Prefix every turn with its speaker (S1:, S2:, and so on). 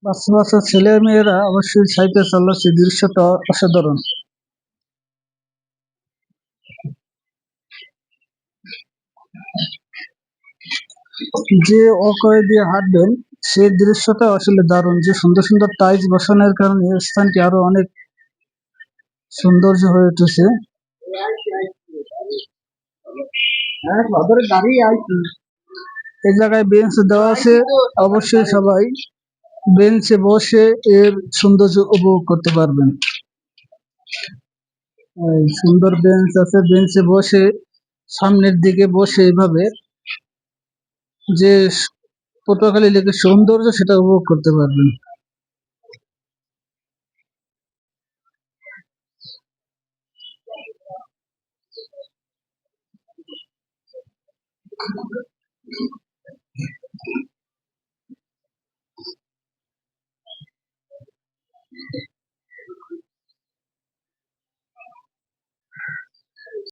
S1: বাচ্চা বাচ্চা ছেলে মেয়েরা অবশ্যই সাইকেল চালাচ্ছে, দৃশ্যটা অসাধারণ। যে অকয়ে দিয়ে হাঁটবেন সেই দৃশ্যটা আসলে দারুণ, যে সুন্দর সুন্দর টাইলস বসানোর কারণে স্থানটি আরো অনেক সৌন্দর্য হয়ে উঠেছে। এই জায়গায় বেঞ্চ দেওয়া আছে, অবশ্যই সবাই বেঞ্চে বসে এর সৌন্দর্য উপভোগ করতে পারবেন। এই সুন্দর বেঞ্চ আছে, বেঞ্চে বসে সামনের দিকে বসে এভাবে যে পটুয়াখালী লেকের সৌন্দর্য সেটা উপভোগ করতে পারবেন।